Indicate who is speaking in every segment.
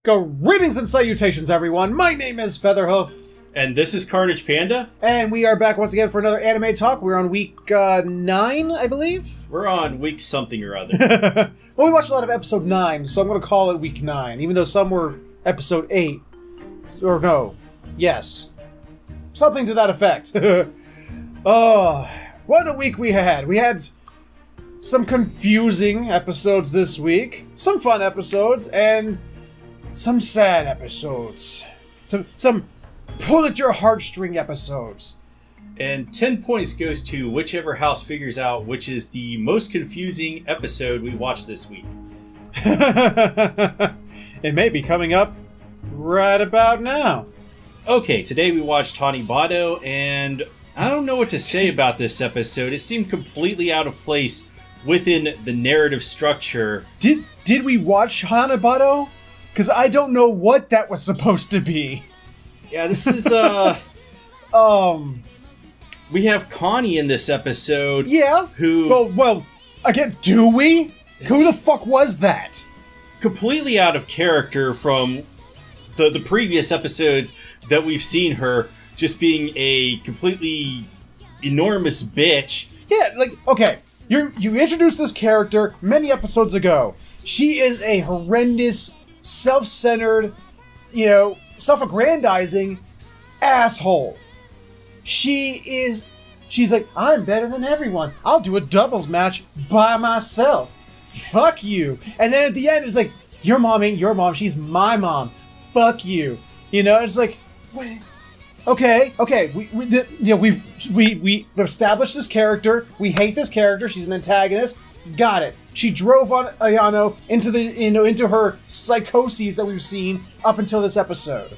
Speaker 1: Greetings and salutations, everyone. My name is Featherhoof.
Speaker 2: And this is CarnagePanda.
Speaker 1: And we are back once again for another anime talk. We're on week 9, I believe?
Speaker 2: We're on week something or other.
Speaker 1: Well, we watched a lot of episode 9, so I'm going to call it week 9, even though some were episode 8. Or no. Yes. Something to that effect. Oh, what a week we had. We had some confusing episodes this week, some fun episodes, and some sad episodes. Some pull at your heartstring episodes.
Speaker 2: And 10 points goes to whichever house figures out which is the most confusing episode we watched this week.
Speaker 1: It may be coming up right about now.
Speaker 2: Okay, today we watched Hanebado, and I don't know what to say about this episode. It seemed completely out of place within the narrative structure.
Speaker 1: Did we watch Hanebado? Because I don't know what that was supposed to be.
Speaker 2: Yeah, this is, we have Connie in this episode.
Speaker 1: Yeah?
Speaker 2: Who...
Speaker 1: Well, again, do we? Who the fuck was that?
Speaker 2: Completely out of character from the previous episodes that we've seen her just being a completely enormous bitch.
Speaker 1: Yeah, like, okay, you introduced this character many episodes ago. She is a horrendous, self-centered, self-aggrandizing asshole. She's like, I'm better than everyone. I'll do a doubles match by myself. Fuck you. And then at the end, it's like, your mom ain't your mom. She's my mom. Fuck you. It's like, wait. Okay. We've established this character. We hate this character. She's an antagonist. Got it. She drove on Ayano into her psychoses that we've seen up until this episode.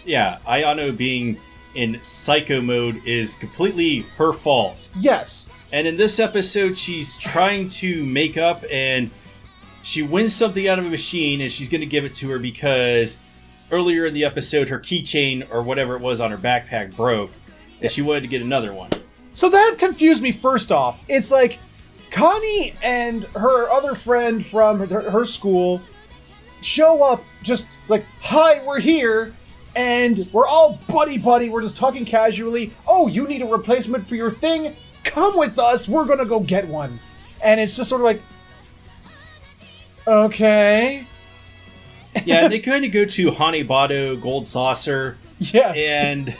Speaker 2: Yeah, Ayano being in psycho mode is completely her fault.
Speaker 1: Yes.
Speaker 2: And in this episode, she's trying to make up, and she wins something out of a machine, and she's going to give it to her because earlier in the episode, her keychain or whatever it was on her backpack broke, and she wanted to get another one.
Speaker 1: So that confused me first off. It's like, Connie and her other friend from her school show up just like, hi, we're here, and we're all buddy-buddy, we're just talking casually. Oh, you need a replacement for your thing? Come with us, we're gonna go get one. And it's just sort of like, okay.
Speaker 2: Yeah, and they kind of go to Hanebado Gold Saucer.
Speaker 1: Yes.
Speaker 2: And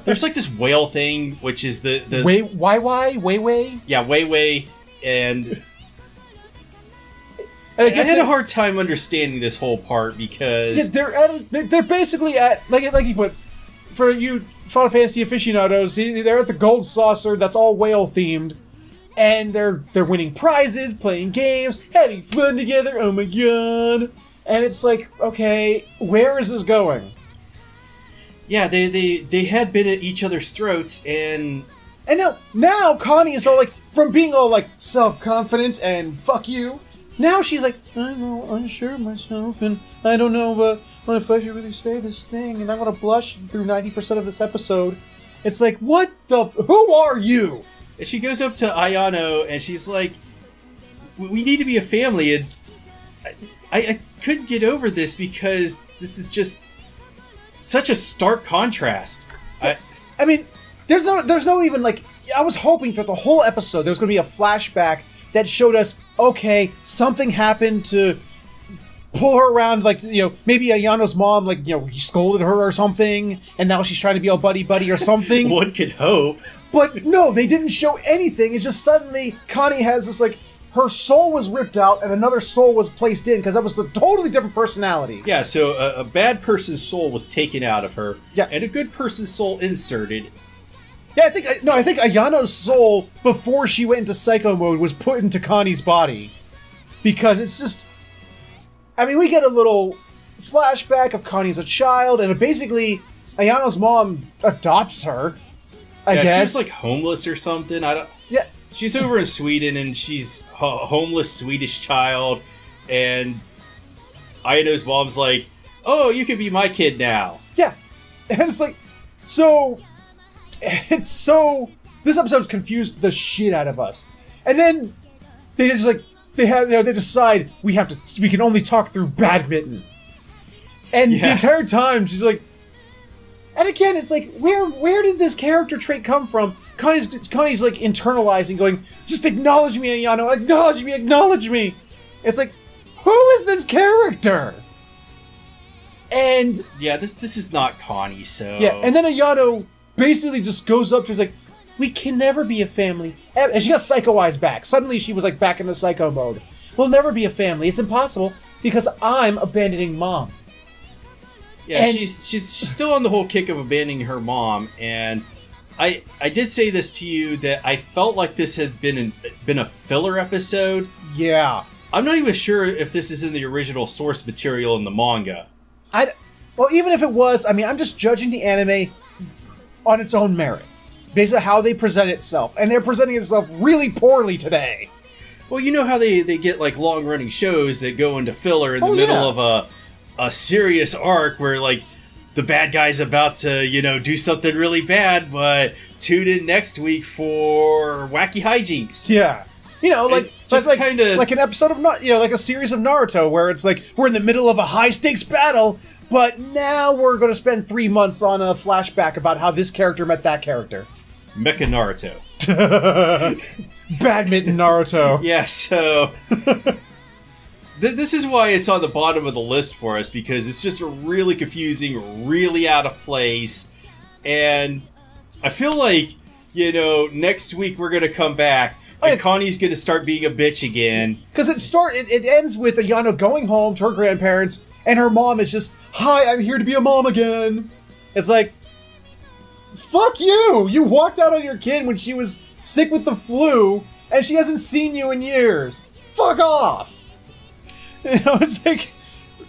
Speaker 2: there's like this whale thing, which is the
Speaker 1: Way?
Speaker 2: Yeah, Way. And
Speaker 1: I
Speaker 2: guess I had a hard time understanding this whole part because
Speaker 1: they're basically at like you put, for you Final Fantasy aficionados, they're at the Gold Saucer that's all whale themed, and they're winning prizes, playing games, having fun together. Oh my god! And it's like, okay, where is this going?
Speaker 2: Yeah, they had been at each other's throats, and
Speaker 1: now Connie is all like, from being all like self-confident and fuck you, now she's like, I'm all unsure of myself, and I don't know if I should really say this thing, and I'm gonna blush through 90% of this episode. It's like, who are you?
Speaker 2: And she goes up to Ayano, and she's like, we need to be a family, and I couldn't get over this because this is just such a stark contrast.
Speaker 1: I mean, there's no even like, I was hoping through the whole episode there was going to be a flashback that showed us, okay, something happened to pull her around, like, maybe Ayano's mom, like, scolded her or something, and now she's trying to be all buddy-buddy or something.
Speaker 2: One could hope.
Speaker 1: But no, they didn't show anything. It's just suddenly Connie has this, like, her soul was ripped out and another soul was placed in, because that was a totally different personality.
Speaker 2: Yeah, so a bad person's soul was taken out of her,
Speaker 1: yeah,
Speaker 2: and a good person's soul inserted.
Speaker 1: Yeah, I think Ayano's soul, before she went into psycho mode, was put into Connie's body. Because it's just, I mean, we get a little flashback of Connie as a child, and basically, Ayano's mom adopts her, I guess.
Speaker 2: She's like homeless or something.
Speaker 1: Yeah.
Speaker 2: She's over in Sweden, and she's a homeless Swedish child, and Ayano's mom's like, oh, you could be my kid now.
Speaker 1: Yeah. And it's like, this episode's confused the shit out of us. And then they just like, they decide we can only talk through badminton. And the entire time, she's like... And again, it's like, where did this character trait come from? Connie's like internalizing, going, just acknowledge me, Ayano, acknowledge me, acknowledge me. It's like, who is this character? And
Speaker 2: yeah, this is not Connie, so
Speaker 1: yeah, and then Ayano basically just goes up to her, is like, we can never be a family. And she got Psycho Eyes back. Suddenly she was like back in the Psycho mode. We'll never be a family. It's impossible because I'm abandoning Mom.
Speaker 2: Yeah, and she's still on the whole kick of abandoning her mom, and I did say this to you that I felt like this had been a filler episode.
Speaker 1: Yeah.
Speaker 2: I'm not even sure if this is in the original source material in the manga.
Speaker 1: Well, even if it was, I mean, I'm just judging the anime on its own merit, based on how they present itself, and they're presenting itself really poorly today.
Speaker 2: Well, you know how they get like long-running shows that go into filler in the middle of a serious arc where like the bad guy's about to, do something really bad, but tune in next week for wacky hijinks.
Speaker 1: Yeah. Like
Speaker 2: just
Speaker 1: like
Speaker 2: kind of
Speaker 1: like an episode of like a series of Naruto where it's like we're in the middle of a high stakes battle, but now we're going to spend 3 months on a flashback about how this character met that character.
Speaker 2: Mecha Naruto.
Speaker 1: Badminton Naruto.
Speaker 2: Yeah, so this is why it's on the bottom of the list for us, because it's just really confusing, really out of place, and I feel like, next week we're going to come back, and Connie's going to start being a bitch again. Because
Speaker 1: it ends with Ayano going home to her grandparents, and her mom is just, hi, I'm here to be a mom again. It's like, fuck you! You walked out on your kid when she was sick with the flu, and she hasn't seen you in years. Fuck off! It's like,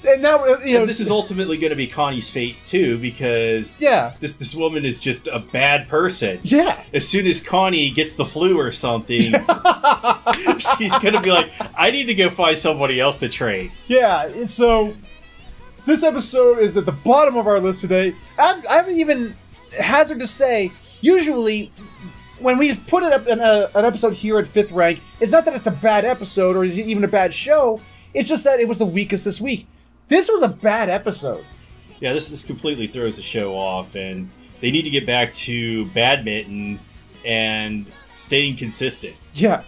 Speaker 1: and now
Speaker 2: and this is ultimately going to be Connie's fate too, because this woman is just a bad person.
Speaker 1: Yeah.
Speaker 2: As soon as Connie gets the flu or something, she's going to be like, I need to go find somebody else to trade.
Speaker 1: Yeah. So this episode is at the bottom of our list today. I haven't even hazard to say. Usually, when we put it up in an episode here at 5th rank, it's not that it's a bad episode or even a bad show. It's just that it was the weakest this week. This was a bad episode.
Speaker 2: Yeah, this completely throws the show off, and they need to get back to badminton and staying consistent.
Speaker 1: Yeah.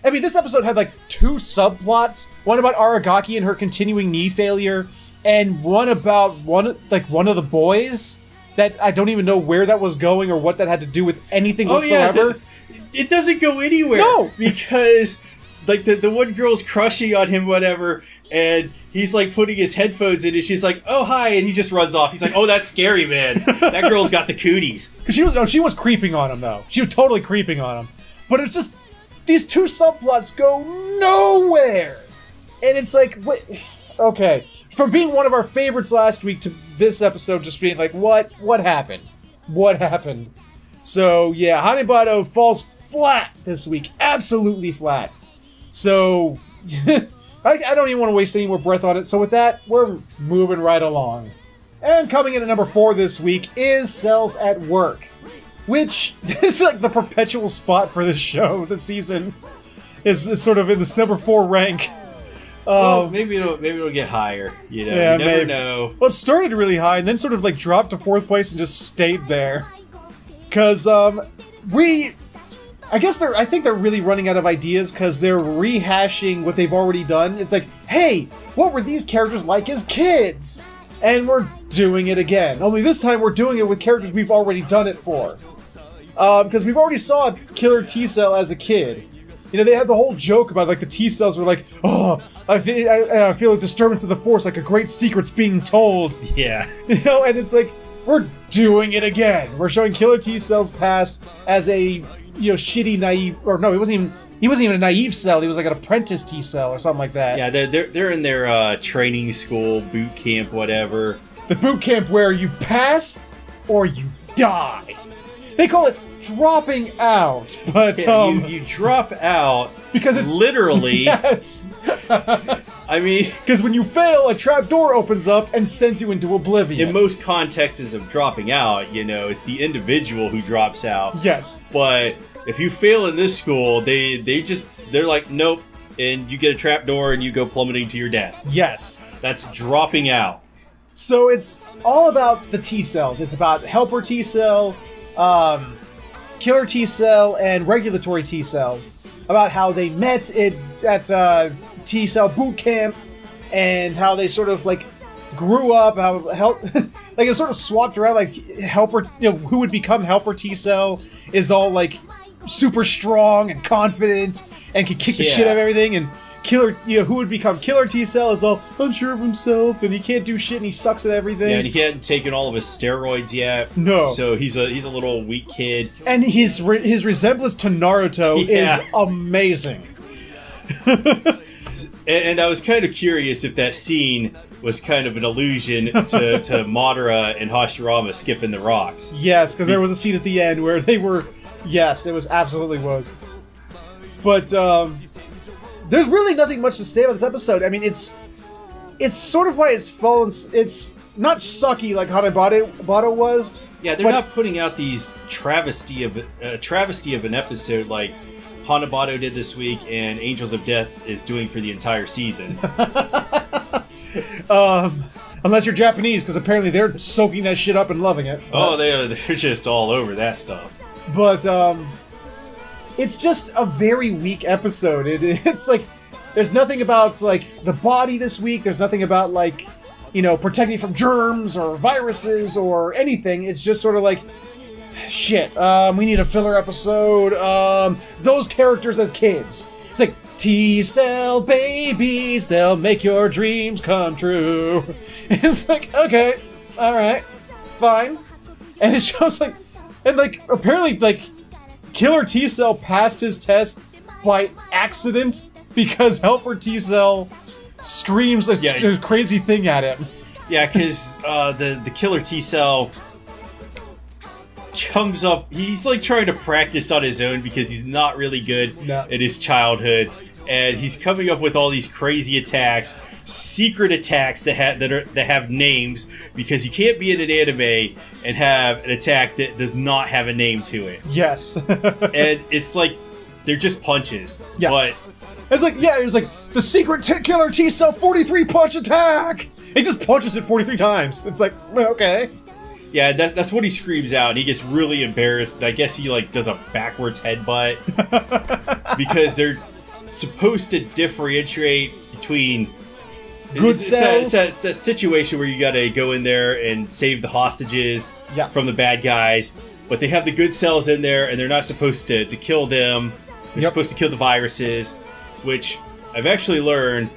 Speaker 1: I mean, this episode had like 2 subplots. One about Aragaki and her continuing knee failure, and one about one of the boys that I don't even know where that was going or what that had to do with anything whatsoever.
Speaker 2: Yeah, it doesn't go anywhere.
Speaker 1: No!
Speaker 2: Because like the one girl's crushing on him, whatever, and he's like putting his headphones in, and she's like, "Oh hi," and he just runs off. He's like, "Oh, that's scary, man. That girl's got the cooties." Because
Speaker 1: she was creeping on him though. She was totally creeping on him. But it's just these 2 subplots go nowhere, and it's like, wait, okay. From being one of our favorites last week to this episode just being like, what happened? What happened? So yeah, Hanebado falls flat this week, absolutely flat. So, I don't even want to waste any more breath on it. So with that, we're moving right along. And coming in at number 4 this week is Cells at Work, which is like the perpetual spot for this show this season. Is sort of in this number 4 rank.
Speaker 2: Well, maybe it'll get higher. You never know.
Speaker 1: Well, it started really high and then sort of like dropped to 4th place and just stayed there. Because I think they're really running out of ideas because they're rehashing what they've already done. It's like, hey, what were these characters like as kids? And we're doing it again. Only this time we're doing it with characters we've already done it for. Because we've already saw Killer T-Cell as a kid. They had the whole joke about like the T-Cells were like, oh, I feel a disturbance of the Force, like a great secret's being told.
Speaker 2: Yeah.
Speaker 1: And it's like, we're doing it again. We're showing Killer T-Cell's past as a shitty, naive, or no, he wasn't even a naive cell. He was like an apprentice T-Cell or something like that.
Speaker 2: Yeah, they're in their training school, boot camp, whatever.
Speaker 1: The boot camp where you pass or you die. They call it dropping out, but
Speaker 2: you drop out
Speaker 1: because it's
Speaker 2: literally.
Speaker 1: Yes.
Speaker 2: I mean,
Speaker 1: because when you fail, a trap door opens up and sends you into oblivion.
Speaker 2: In most contexts of dropping out, it's the individual who drops out.
Speaker 1: Yes.
Speaker 2: But if you fail in this school, they're like, nope, and you get a trap door and you go plummeting to your death.
Speaker 1: Yes.
Speaker 2: That's dropping out.
Speaker 1: So it's all about the T cells. It's about helper T cell, killer T cell, and regulatory T cell. About how they met at T cell boot camp, and how they sort of like grew up. How like it sort of swapped around. Like helper, who would become helper T cell is all like super strong and confident and can kick the shit out of everything, and killer, who would become killer T cell is all unsure of himself and he can't do shit and he sucks at everything.
Speaker 2: Yeah, and he hadn't taken all of his steroids yet.
Speaker 1: No,
Speaker 2: so he's a little weak kid.
Speaker 1: And his resemblance to Naruto is amazing.
Speaker 2: And I was kind of curious if that scene was kind of an allusion to Madara and Hashirama skipping the rocks.
Speaker 1: Yes, because there was a scene at the end where they were. Yes, it was absolutely was. But there's really nothing much to say about this episode. I mean, it's sort of why it's fallen. It's not sucky like Hanabata was.
Speaker 2: Yeah, they're not putting out these travesty of an episode like Hanabata did this week and Angels of Death is doing for the entire season.
Speaker 1: Unless you're Japanese, because apparently they're soaking that shit up and loving it.
Speaker 2: Oh, they're just all over that stuff.
Speaker 1: But it's just a very weak episode. It's like there's nothing about like the body this week. There's nothing about like protecting from germs or viruses or anything. It's just sort of like shit. We need a filler episode. Those characters as kids. It's like T-cell babies. They'll make your dreams come true. And it's like okay, all right, fine. And it shows like. And, like, apparently, like, Killer T-Cell passed his test by accident because Helper T-Cell screams a crazy thing at him.
Speaker 2: Yeah, because the Killer T-Cell comes up... He's, like, trying to practice on his own because he's not really good in his childhood. And he's coming up with all these crazy attacks, secret attacks that have names, because you can't be in an anime and have an attack that does not have a name to it.
Speaker 1: Yes.
Speaker 2: And it's like they're just punches.
Speaker 1: Yeah.
Speaker 2: But
Speaker 1: it's like it was like the secret killer T-cell 43 punch attack. He just punches it 43 times. It's like okay.
Speaker 2: Yeah, that's what he screams out, and he gets really embarrassed. And I guess he like does a backwards headbutt because they're supposed to differentiate between
Speaker 1: good cells.
Speaker 2: It's a situation where you gotta go in there and save the hostages from the bad guys, but they have the good cells in there and they're not supposed to kill them. They're supposed to kill the viruses, which I've actually learned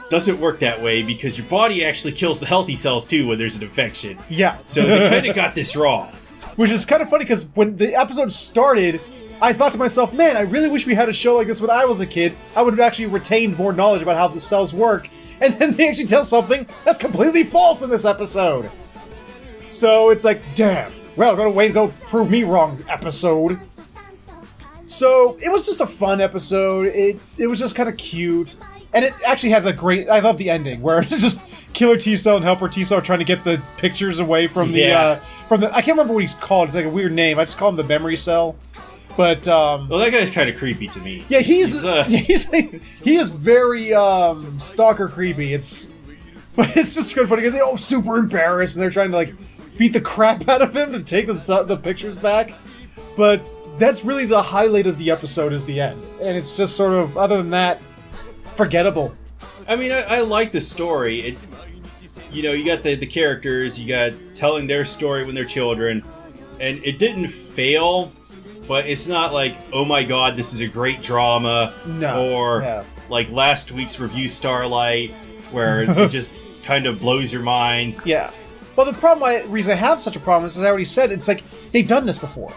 Speaker 2: doesn't work that way because your body actually kills the healthy cells too when there's an infection.
Speaker 1: Yeah.
Speaker 2: So they kind of got this wrong.
Speaker 1: Which is kind of funny because when the episode started, I thought to myself, man, I really wish we had a show like this when I was a kid. I would have actually retained more knowledge about how the cells work. And then they actually tell something that's completely false in this episode. So it's like, damn. Well, go prove me wrong, episode. So it was just a fun episode. It was just kind of cute. And it actually has I love the ending, where it's just Killer T-Cell and Helper T-Cell are trying to get the pictures away from the, I can't remember what he's called. It's like a weird name. I just call him the memory cell. But
Speaker 2: well, that guy's kind of creepy to me.
Speaker 1: Yeah, he is very stalker creepy. But it's just kind of funny because they're all super embarrassed and they're trying to like beat the crap out of him to take the pictures back. But that's really the highlight of the episode is the end, and it's just sort of other than that, forgettable.
Speaker 2: I mean, I like the story. You got the characters, you got telling their story when they're children, and it didn't fail. But it's not like, oh my god, this is a great drama, like last week's review Starlight, where it just kind of blows your mind.
Speaker 1: Yeah. Well, the reason I have such a problem is, as I already said, it's like, they've done this before.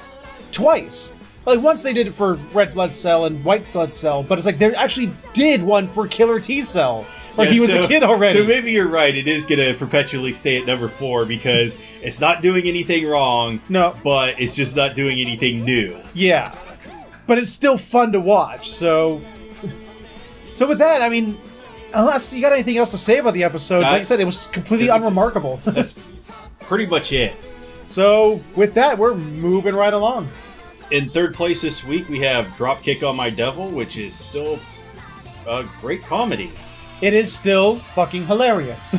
Speaker 1: Twice. Like, once they did it for Red Blood Cell and White Blood Cell, but it's like, they actually did one for Killer T-Cell. Like, he was a kid already.
Speaker 2: So maybe you're right, it is going to perpetually stay at number 4, because it's not doing anything wrong, but it's just not doing anything new.
Speaker 1: Yeah. But it's still fun to watch, so with that, I mean, unless you got anything else to say about the episode, like I said, it was completely unremarkable.
Speaker 2: That's pretty much it.
Speaker 1: So, with that, we're moving right along.
Speaker 2: In third place this week, we have Dropkick on My Devil, which is still a great comedy.
Speaker 1: It is still fucking hilarious.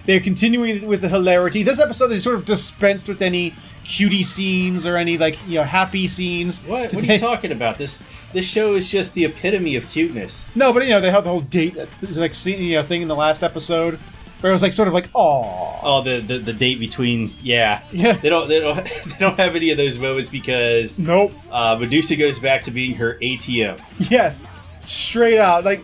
Speaker 1: They're continuing with the hilarity. This episode, they sort of dispensed with any cutie scenes or any, like, happy scenes.
Speaker 2: What are you talking about? This show is just the epitome of cuteness.
Speaker 1: No, but, they had the whole date, like, scene, thing in the last episode. Where it was like sort of like, aww.
Speaker 2: Oh, the date between, yeah. They don't have any of those moments because
Speaker 1: nope.
Speaker 2: Medusa goes back to being her ATM.
Speaker 1: Yes, straight out. Like,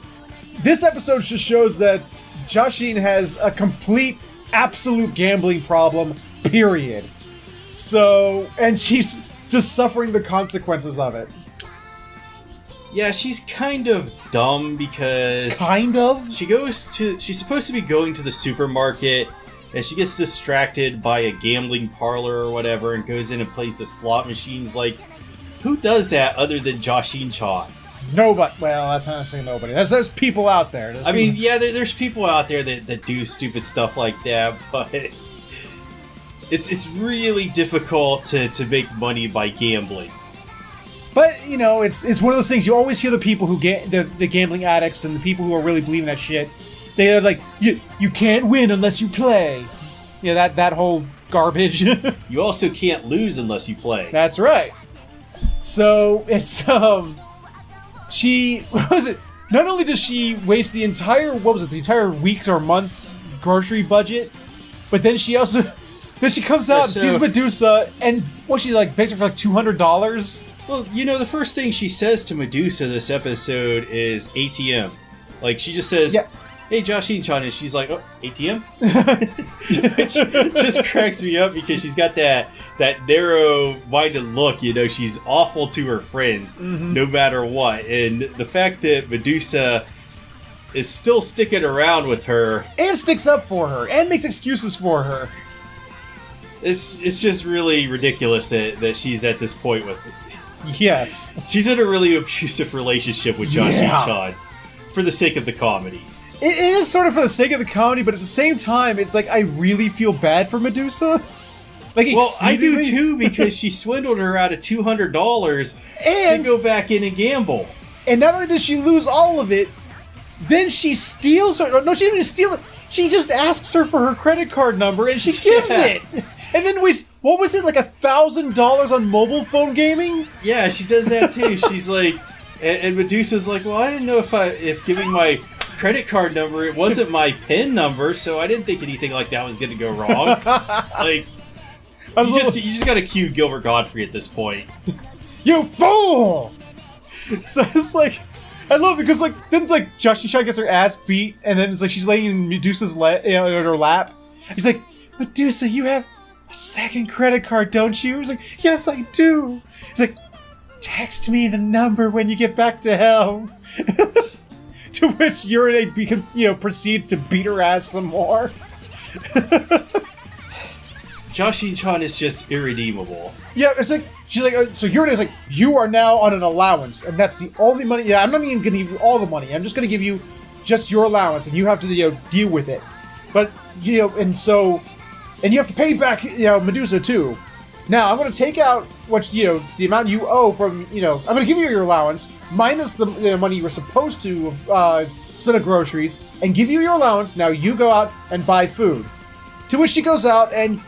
Speaker 1: this episode just shows that Jashin has a complete, absolute gambling problem. Period. So, and she's just suffering the consequences of it.
Speaker 2: Yeah, she's kind of dumb because...
Speaker 1: Kind of?
Speaker 2: She's supposed to be going to the supermarket, and she gets distracted by a gambling parlor or whatever, and goes in and plays the slot machines. Like, who does that other than Jashin-chan?
Speaker 1: Nobody. Well, that's not saying nobody. There's people out there.
Speaker 2: There's people out there that do stupid stuff like that, but... It's really difficult to make money by gambling.
Speaker 1: But, it's one of those things, you always hear the people who get the gambling addicts and the people who are really believing that shit. They're like, you can't win unless you play. Yeah, that whole garbage.
Speaker 2: You also can't lose unless you play.
Speaker 1: That's right. So, it's, what was it? Not only does she waste the entire week's or month's grocery budget, but then she also, then she comes out and sees Medusa, and she like, basically for like $200?
Speaker 2: Well, the first thing she says to Medusa this episode is ATM. Like, she just says, hey, Jashin-chan, and she's like, oh, ATM? Which just cracks me up because she's got that narrow-minded look, she's awful to her friends, no matter what. And the fact that Medusa is still sticking around with her...
Speaker 1: And sticks up for her, and makes excuses for her.
Speaker 2: It's just really ridiculous that she's at this point with it.
Speaker 1: Yes.
Speaker 2: She's in a really abusive relationship with Jashin-chan for the sake of the comedy.
Speaker 1: It is sort of for the sake of the comedy, but at the same time, it's like I really feel bad for Medusa. Like,
Speaker 2: well, I do too, because she swindled her out of $200 to go back in and gamble. And
Speaker 1: not only does she lose all of it, then she steals her. No, she didn't even steal it. She just asks her for her credit card number, and she gives it. And then what was it, like $1,000 on mobile phone gaming?
Speaker 2: Yeah, she does that too. She's like, and Medusa's like, well, I didn't know if giving my credit card number, it wasn't my PIN number, so I didn't think anything like that was going to go wrong. Like, you just got to cue Gilbert Godfrey at this point.
Speaker 1: You fool! So it's like, I love it because then it's like Jashin-chan gets her ass beat, and then it's like she's laying in Medusa's in her lap. He's like, Medusa, you have a second credit card, don't you? He's like, yes, I do. He's like, text me the number when you get back to hell. To which Urinate proceeds to beat her ass some more.
Speaker 2: Jashin-chan is just irredeemable.
Speaker 1: Yeah, it's like, she's like, so Urinate's like, you are now on an allowance, and that's the only money. Yeah, I'm not even going to give you all the money. I'm just going to give you just your allowance, and you have to deal with it. But, and you have to pay back, Medusa too. Now, I'm going to take out the amount you owe from, I'm going to give you your allowance, minus the money you were supposed to spend on groceries, and give you your allowance. Now you go out and buy food. To which she goes out and,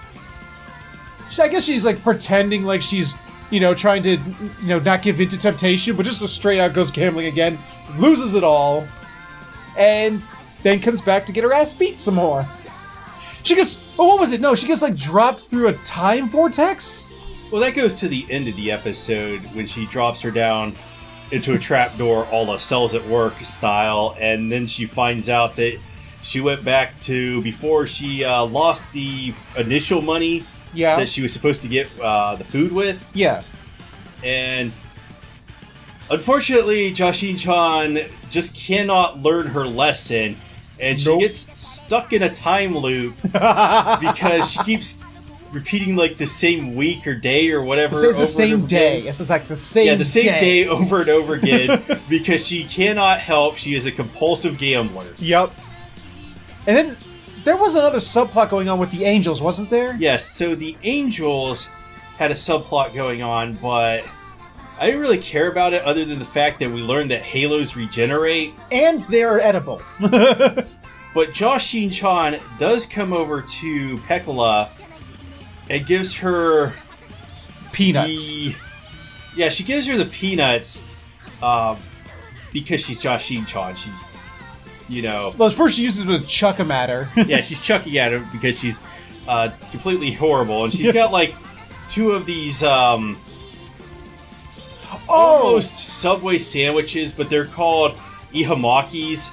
Speaker 1: I guess she's like pretending like she's, trying to, not give in to temptation, but just straight out goes gambling again, loses it all, and then comes back to get her ass beat some more. She gets, what was it? No, she gets dropped through a time vortex?
Speaker 2: Well, that goes to the end of the episode when she drops her down into a trapdoor, a la Cells at Work style, and then she finds out that she went back to before she lost the initial money that she was supposed to get the food with.
Speaker 1: Yeah.
Speaker 2: And unfortunately, Jashin-chan just cannot learn her lesson. And she gets stuck in a time loop because she keeps repeating the same week or day or whatever.
Speaker 1: So it's the same day. This is like the same day.
Speaker 2: Yeah, the same day over and over again because she cannot help. She is a compulsive gambler.
Speaker 1: Yep. And then there was another subplot going on with the Angels, wasn't there?
Speaker 2: Yes, so the Angels had a subplot going on, but I didn't really care about it other than the fact that we learned that halos regenerate.
Speaker 1: And they are edible.
Speaker 2: But Jashin-chan does come over to Pekala and gives her
Speaker 1: Peanuts.
Speaker 2: Yeah, she gives her the peanuts because she's Jashin-chan. She's,
Speaker 1: Well, at first she uses it to chuck them at her.
Speaker 2: yeah, she's chucking at her because she's completely horrible. And she's got, like, 2 of these almost Subway sandwiches, but they're called ihamakis.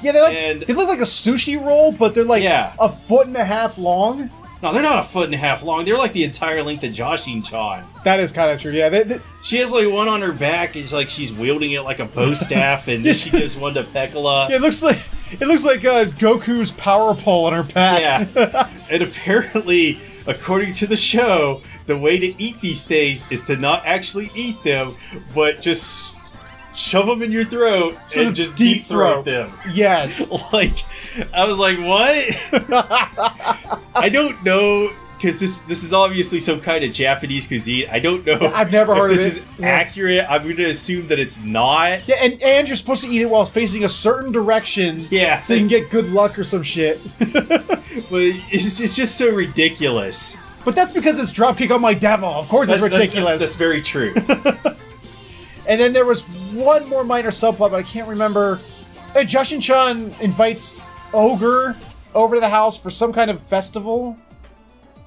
Speaker 1: Yeah, they look like a sushi roll, but they're like a foot and a half long.
Speaker 2: No, they're not a foot and a half long. They're like the entire length of Jashin-chan.
Speaker 1: That is kind of true, yeah.
Speaker 2: She has like one on her back, and it's like she's wielding it like a bow staff, and then she gives one to Pekala.
Speaker 1: Yeah, it looks like Goku's power pole on her back.
Speaker 2: Yeah, and apparently, according to the show, the way to eat these things is to not actually eat them, but just shove them in your throat and just deep throat them.
Speaker 1: Yes.
Speaker 2: Like, I was like, what? I don't know, because this is obviously some kind of Japanese cuisine. I don't know.
Speaker 1: I've never heard of it.
Speaker 2: This is accurate. I'm going to assume that it's not.
Speaker 1: Yeah, and you're supposed to eat it while facing a certain direction.
Speaker 2: Yeah.
Speaker 1: So you can get good luck or some shit.
Speaker 2: But it's just so ridiculous.
Speaker 1: But that's because it's Dropkick on My Devil. Of course it's ridiculous.
Speaker 2: That's very true.
Speaker 1: And then there was one more minor subplot, but I can't remember. Jashin-chan invites Ogre over to the house for some kind of festival.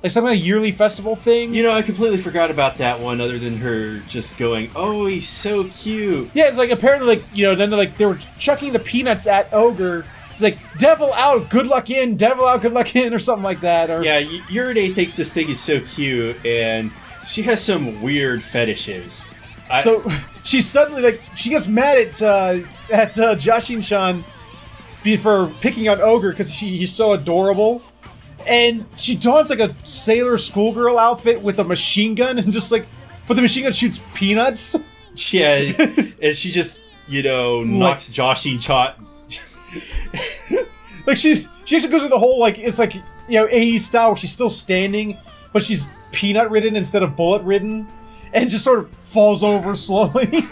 Speaker 1: Like some kind of yearly festival thing.
Speaker 2: I completely forgot about that one, other than her just going, oh, he's so cute.
Speaker 1: Yeah, it's like apparently then they were chucking the peanuts at Ogre. It's like, devil out, good luck in, devil out, good luck in, or something like that. Or
Speaker 2: yeah, Yuride thinks this thing is so cute, and she has some weird fetishes.
Speaker 1: So she suddenly she gets mad at Jashin-chan for picking on Ogre because he's so adorable, and she dons like a sailor schoolgirl outfit with a machine gun and but the machine gun shoots peanuts.
Speaker 2: Yeah, and she just knocks Jashin-chan.
Speaker 1: Like she actually goes through the whole it's 80s style where she's still standing, but she's peanut ridden instead of bullet ridden, and just sort of falls over slowly.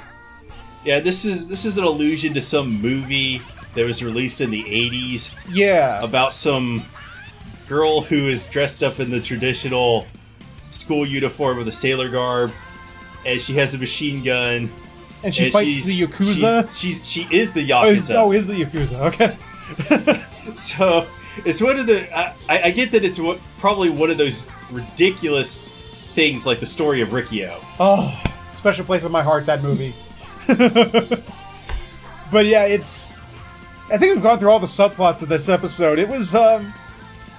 Speaker 2: Yeah, this is an allusion to some movie that was released in the 80s.
Speaker 1: Yeah.
Speaker 2: About some girl who is dressed up in the traditional school uniform with a sailor garb, and she has a machine gun.
Speaker 1: And she fights the Yakuza?
Speaker 2: She is the Yakuza.
Speaker 1: Is the Yakuza, okay.
Speaker 2: So, it's one of the... I get that it's probably one of those ridiculous things like the story of Rikio.
Speaker 1: Oh, special place in my heart, that movie. But yeah, I think we've gone through all the subplots of this episode. It was fun.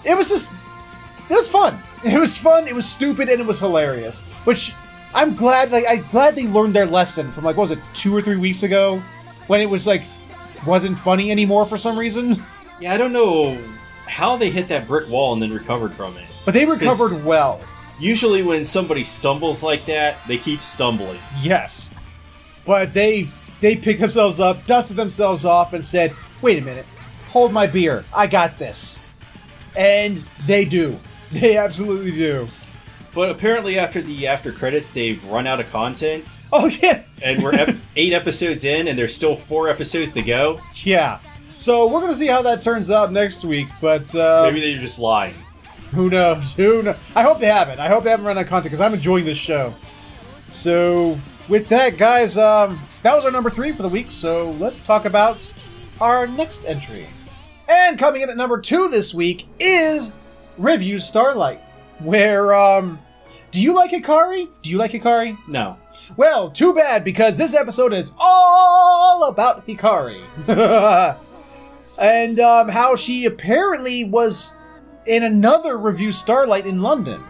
Speaker 1: It was fun, it was stupid, and it was hilarious. Which, I'm glad they learned their lesson from, what was it, 2 or 3 weeks ago? When it was, wasn't funny anymore for some reason.
Speaker 2: Yeah, I don't know how they hit that brick wall and then recovered from it.
Speaker 1: But they recovered well.
Speaker 2: Usually when somebody stumbles like that, they keep stumbling.
Speaker 1: Yes. But they picked themselves up, dusted themselves off, and said, wait a minute, hold my beer, I got this. And they do. They absolutely do.
Speaker 2: But apparently after credits, they've run out of content.
Speaker 1: Oh, yeah.
Speaker 2: And we're 8 episodes in, and there's still 4 episodes to go.
Speaker 1: Yeah. So we're going to see how that turns out next week, but...
Speaker 2: maybe they're just lying.
Speaker 1: Who knows? I hope they haven't. I hope they haven't run out of content, because I'm enjoying this show. So, with that, guys, that was our number 3 for the week, so let's talk about our next entry. And coming in at number 2 this week is Review Starlight, where, do you like Hikari? Do you like Hikari?
Speaker 2: No.
Speaker 1: Well, too bad, because this episode is all about Hikari. And how she apparently was in another Review Starlight in London.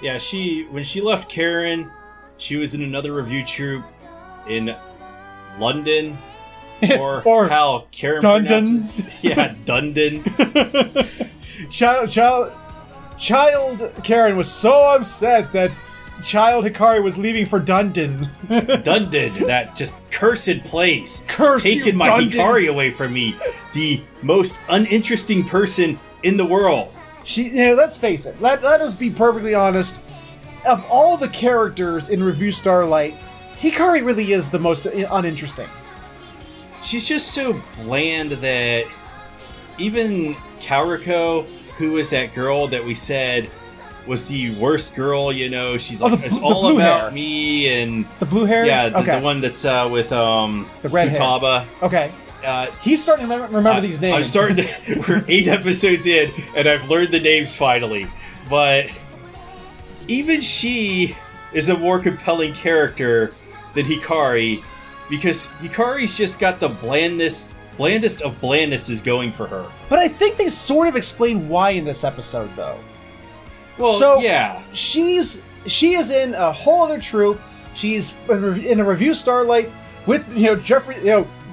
Speaker 2: Yeah, when she left Karen, she was in another review troupe in London. Or how Karen
Speaker 1: Dundon.
Speaker 2: Yeah, Dundon.
Speaker 1: Child Karen was so upset that Child Hikari was leaving for Dundon.
Speaker 2: Dundon, that just cursed place.
Speaker 1: Taking
Speaker 2: my
Speaker 1: Dundon.
Speaker 2: Hikari away from me. The most uninteresting person in the world.
Speaker 1: Let's face it. Let us be perfectly honest. Of all the characters in Review Starlight, Hikari really is the most uninteresting.
Speaker 2: She's just so bland that even Kauriko, who was that girl that we said was the worst girl, she's like, it's all about
Speaker 1: hair.
Speaker 2: Me, and
Speaker 1: the blue hair.
Speaker 2: Yeah, the one that's with
Speaker 1: the red
Speaker 2: Futaba.
Speaker 1: Hair. Okay. He's starting to remember these names.
Speaker 2: I'm starting to. We're 8 episodes in, and I've learned the names finally. But even she is a more compelling character than Hikari, because Hikari's just got the blandest of blandnesses going for her.
Speaker 1: But I think they sort of explain why in this episode, though.
Speaker 2: Well,
Speaker 1: so,
Speaker 2: yeah.
Speaker 1: She is in a whole other troupe. She's in a Review Starlight with, Jeffrey,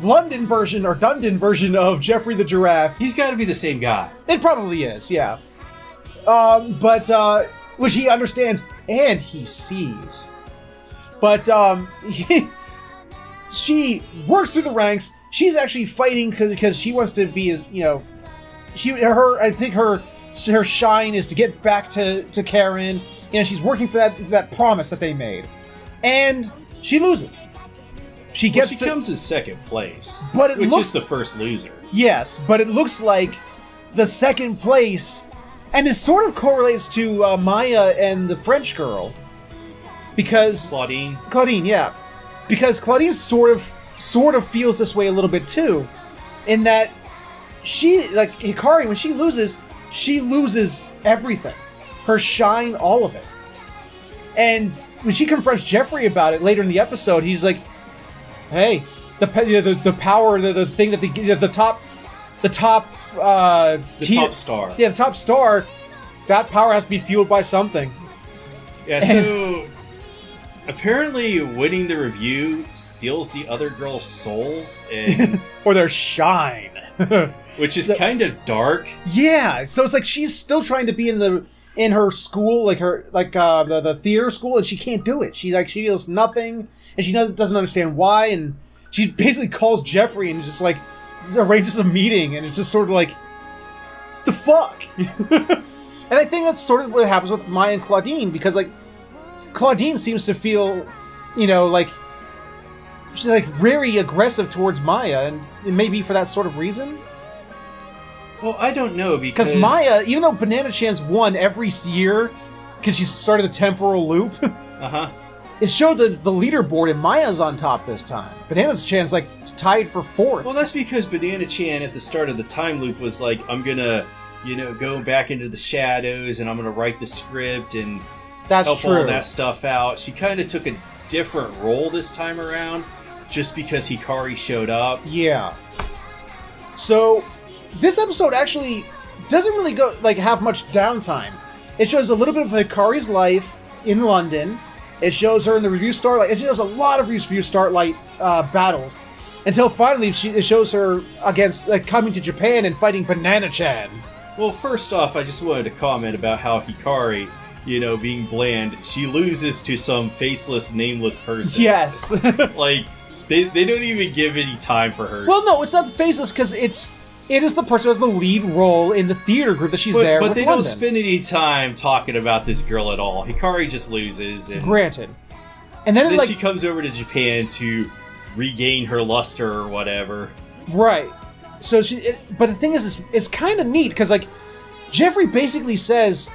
Speaker 1: London version or Dundon version of Jeffrey the Giraffe.
Speaker 2: He's got to be the same guy.
Speaker 1: It probably is, yeah. Which he understands and he sees. But she works through the ranks. She's actually fighting because she wants to be as, I think her shine is to get back to Karen. She's working for that promise that they made. And she loses. She
Speaker 2: comes in second place,
Speaker 1: but which
Speaker 2: is the first loser.
Speaker 1: Yes, but it looks like the second place, and it sort of correlates to Maya and the French girl, because Claudine, yeah, because Claudine sort of feels this way a little bit too, in that she, like Hikari, when she loses everything, her shine, all of it, and when she confronts Jeffrey about it later in the episode, he's like, hey, the power, the thing that the top
Speaker 2: star.
Speaker 1: Yeah, the top star. That power has to be fueled by something.
Speaker 2: Yeah, so apparently winning the review steals the other girl's souls and
Speaker 1: or their shine.
Speaker 2: Which is kind of dark.
Speaker 1: Yeah, so it's like she's still trying to be in her school, the theater school, and she can't do it. She feels nothing, and she doesn't understand why, and she basically calls Jeffrey and just arranges a meeting, and it's just sort of like, the fuck? And I think that's sort of what happens with Maya and Claudine, because Claudine seems to feel, she's very aggressive towards Maya, and it may be for that sort of reason.
Speaker 2: Well, I don't know, because
Speaker 1: Maya, even though Banana-chan's won every year, because she started the temporal loop, it showed the leaderboard, and Maya's on top this time. Banana-chan's tied for 4th.
Speaker 2: Well, that's because Banana-chan at the start of the time loop was like, I'm gonna, go back into the shadows, and I'm gonna write the script and help all that stuff out. She kind of took a different role this time around, just because Hikari showed up.
Speaker 1: Yeah. So this episode actually doesn't really go have much downtime. It shows a little bit of Hikari's life in London. It shows her in the Review Starlight. It shows a lot of Review Starlight battles, until finally it shows her against coming to Japan and fighting Banana-chan.
Speaker 2: Well, first off, I just wanted to comment about how Hikari, being bland, she loses to some faceless, nameless person.
Speaker 1: Yes.
Speaker 2: They don't even give any time for her.
Speaker 1: Well, no, it's not faceless, because it is the person who has the lead role in the theater group that she's there with.
Speaker 2: But they
Speaker 1: London.
Speaker 2: don't spend any time talking about this girl at all. Hikari just loses. And
Speaker 1: granted. And then
Speaker 2: she comes over to Japan to regain her luster or whatever.
Speaker 1: Right. So but the thing is, it's kind of neat, because Jeffrey basically says,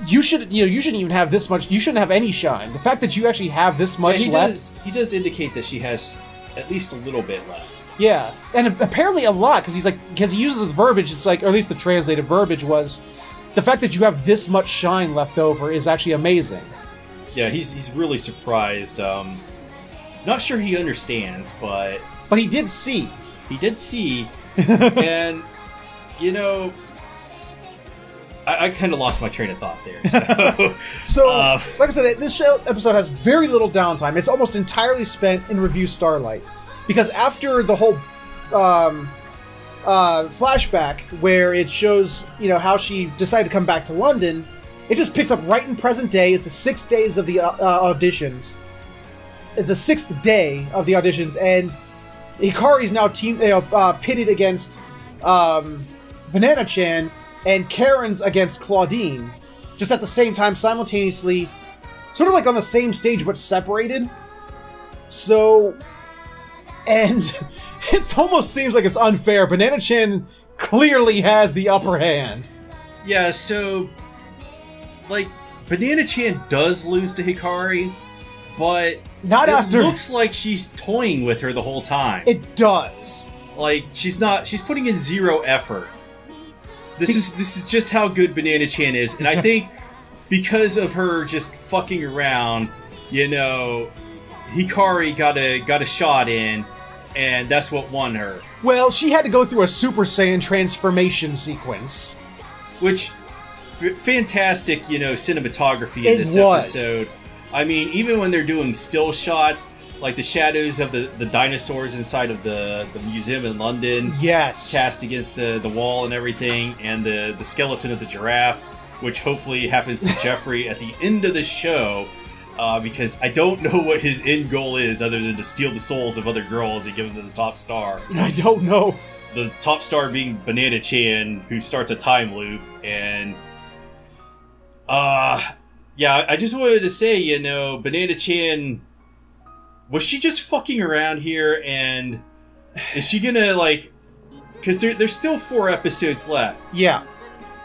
Speaker 1: you shouldn't even have this much. You shouldn't have any shine. The fact that you actually have this much left.
Speaker 2: He does indicate that she has at least a little bit left.
Speaker 1: Yeah, and apparently a lot, because he uses the verbiage. It's or at least the translated verbiage was, the fact that you have this much shine left over is actually amazing.
Speaker 2: Yeah, he's really surprised. Not sure he understands, but
Speaker 1: he did see.
Speaker 2: He did see, and I kind of lost my train of thought there.
Speaker 1: So, like I said, this episode has very little downtime. It's almost entirely spent in Review Starlight. Because after the whole flashback where it shows, how she decided to come back to London, it just picks up right in present day. It's the 6 days of the auditions. The 6th day of the auditions, and Hikari's now pitted against Banana-chan, and Karen's against Claudine, just at the same time, simultaneously, sort of on the same stage but separated. So... And It almost seems like it's unfair. Banana-chan clearly has the upper hand.
Speaker 2: Yeah, so, like, Banana-chan does lose to Hikari, but
Speaker 1: Not after...
Speaker 2: it looks like she's toying with her the whole time.
Speaker 1: It does.
Speaker 2: Like, she's putting in zero effort. This is just how good Banana-chan is, and I think because of her just fucking around, you know, Hikari got a shot in, and that's what won her.
Speaker 1: Well, she had to go through a Super Saiyan transformation sequence.
Speaker 2: Which, fantastic, you know, cinematography in this episode. I mean, even when they're doing still shots, like the shadows of the dinosaurs inside of the museum in London.
Speaker 1: Yes.
Speaker 2: Cast against the wall and everything, and the skeleton of the giraffe, which hopefully happens to Jeffrey at the end of the show, because I don't know what his end goal is other than to steal the souls of other girls and give them to the top star.
Speaker 1: I don't know.
Speaker 2: The top star being Banana-chan, who starts a time loop, and... yeah, I just wanted to say, you know, Banana-chan... Was she just fucking around here, and... Is she gonna, like... Because there's still 4 episodes left.
Speaker 1: Yeah.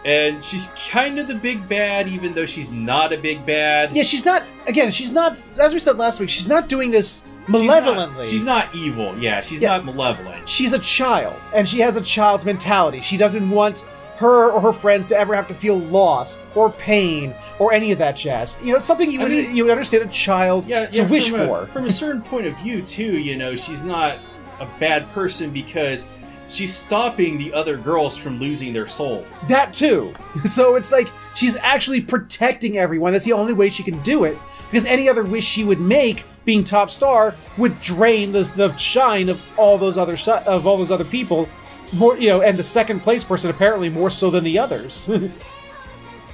Speaker 2: And she's kind of the big bad, even though she's not a big bad.
Speaker 1: Yeah, she's not... Again, she's not... As we said last week, she's not doing this malevolently.
Speaker 2: She's not evil, yeah. She's not malevolent.
Speaker 1: She's a child, and she has a child's mentality. She doesn't want her or her friends to ever have to feel loss or pain or any of that jazz. You know, it's something you would understand a child to wish for.
Speaker 2: From a certain point of view, too, you know, she's not a bad person because she's stopping the other girls from losing their souls.
Speaker 1: That, too. So it's like she's actually protecting everyone. That's the only way she can do it, because any other wish she would make, being top star, would drain the shine of all those other people. More, you know, and the second place person apparently more so than the others.